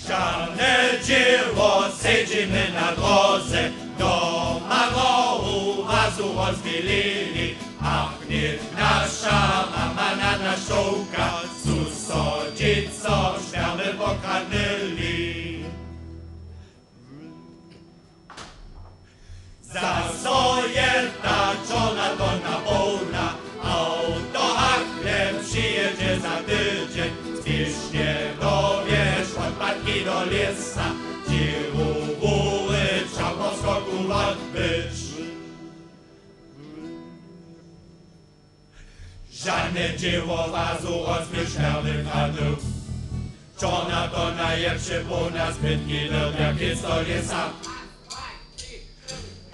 Żadne dzieło, siedzimy na drodze, do marołu wazu rozdzielili. Ach, niech nasza mama na nas szołka, susodzico szmermy pokradnęli. Za co jest ta czona dona wolna, auto chleb przyjedzie za tydzień. Z Wiśnierowie szładbatki do lesa, gdzie góry trzeba poskokować być. Żadne dzieło wazu rozmyślnych radów. Czona to najlepsze, bo na zbytki jak jest to lesa.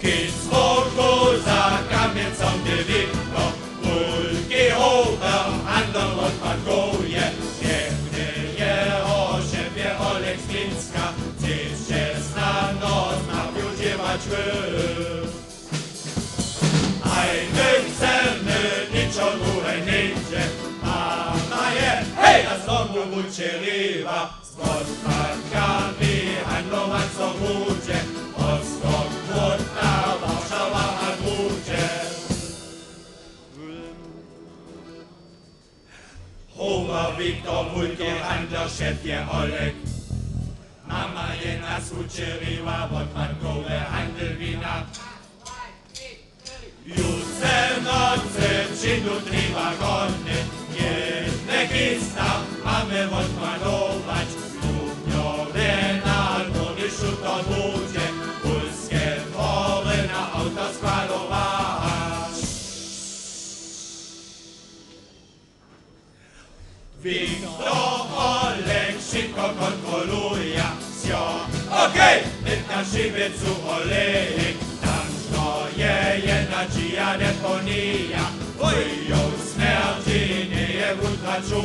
Kids wokół za kamiecą dywiko, kulki over, handel odpadkuje. Pięknie o szefie Olek z Mińska, dziś się na noc napił dziewać Eine chcemy niczo górę nie idzie, mama je, hej, na znowu uczyliwa, z podpadkami handlować co budzie, odskok młota, Warszawa na górze. Huber, Wiktor, Wulki, handler, szefie Olek, mama je nas uczyliwa, podpadkowe handel wina. Jutro nocy przyjdą 3 wagony, jedne kista mamy odmalować. Lubniowe na Alboniszu to ludzie, polskie dwory na auto składować. Wiktor Olek szybko kontroluje, wsio okej, na szybiecu olejek. Jedna dzieja deponia, boją śmierci nie je utraczu.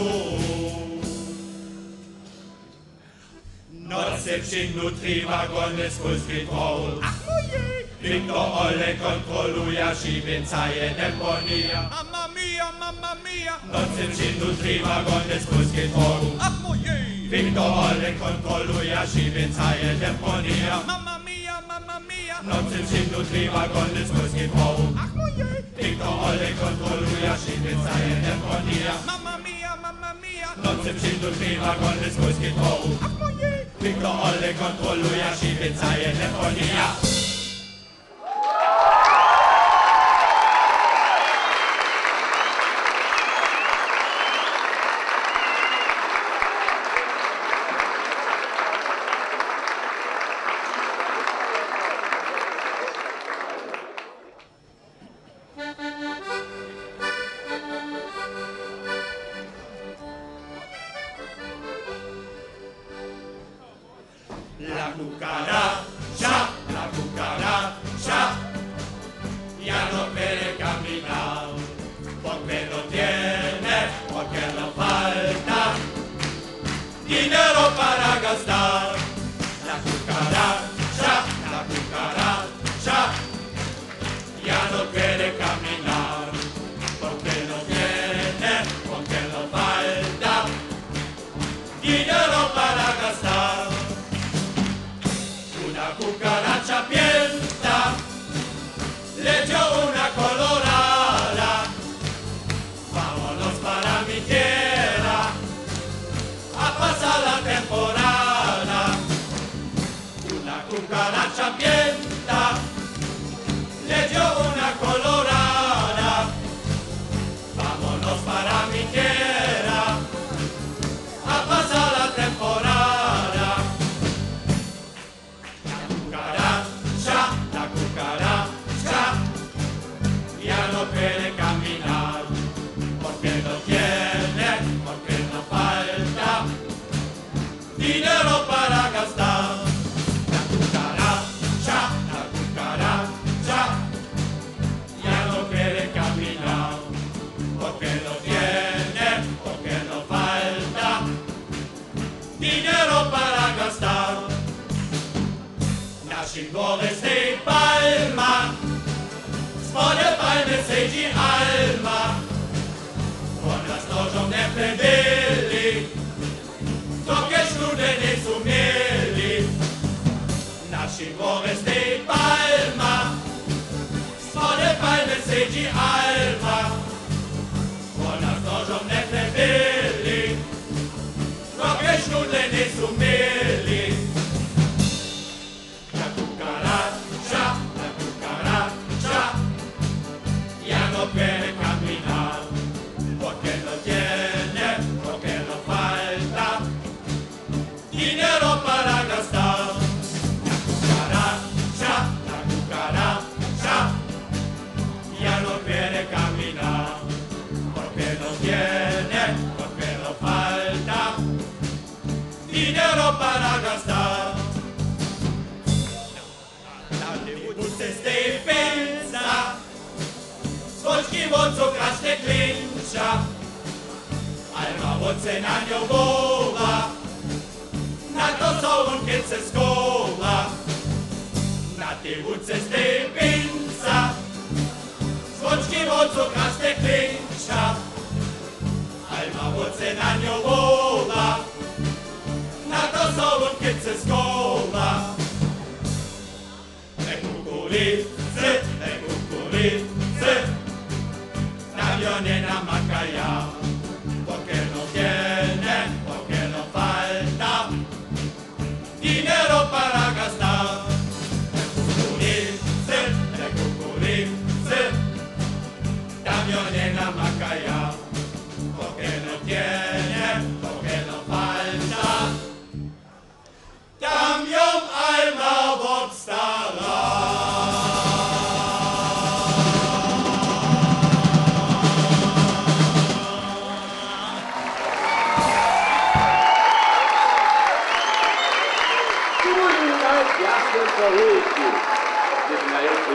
Nocy przyjdą 3 wagony z polskich dworów. Ach mojej! Wiktor Olek kontroluje szybieca je deponia. Mamma mia, mamma mia! Nocy przyjdą 3 wagony z polskich dworów. Ach mojej! Wiktor Olek kontroluje szybieca je deponia. Mamma mia, mamma mia! Nocy przyjdą 3 wagony z polskich dworów. Ach mojej! Wiktor Olek kontroluje szybieca je deponia. Mamma mia, mamma mia! Nocy przyjdą 3 wagony z polskich dworów. Ach mojej! Wiktor Olek kontroluje szybieca je deponia. La cucaracha, ya no puede caminar, porque no tiene, porque no falta dinero para gastar. La cucaracha, ya no puede caminar, porque no tiene, porque no falta dinero para gastar. Una cucaracha piensa, le dio una colorada. Vámonos para mi tierra a pasar la temporada. Una cucaracha piensa, le dio una colorada. Vámonos para mi tierra a pasar la temporada. La cucaracha, ya no puede caminar, porque no tiene, porque no falta dinero para gastar. La cucaracha, ya no puede caminar, porque no tiene, porque no falta naszym dworze stoi palma, spod palmy siedzi Alma. Ona z nożą nie przebyli, dokież ludzie nie sumieli. Naszym dworze stoi palma, spod palmy siedzi Alma. Ona z nożą nie przebyli, dokież ludzie nie sumieli. Na cucaracha, ya no puede caminar, porque no tiene, porque no falta dinero para gastar. La cucaracha, ya no puede caminar, porque no tiene, porque no falta dinero para gastar. Ustedes de pensa, skoczki wodzu każde klincza, Alma wodce na nią woła, na to całą kiece skoła. Na tej wódce z pensa, skoczki wodzu każde klincza, Alma wodce na nią woła, na to całą kiece skoła. Cucurice, Navione Namacaya, porque no tiene, porque no falta dinero para gastar. Cucurice, Navione Namacaya, porque no tiene, porque no falta. Tam ją Alma obstara. Jasne powieki, wyznający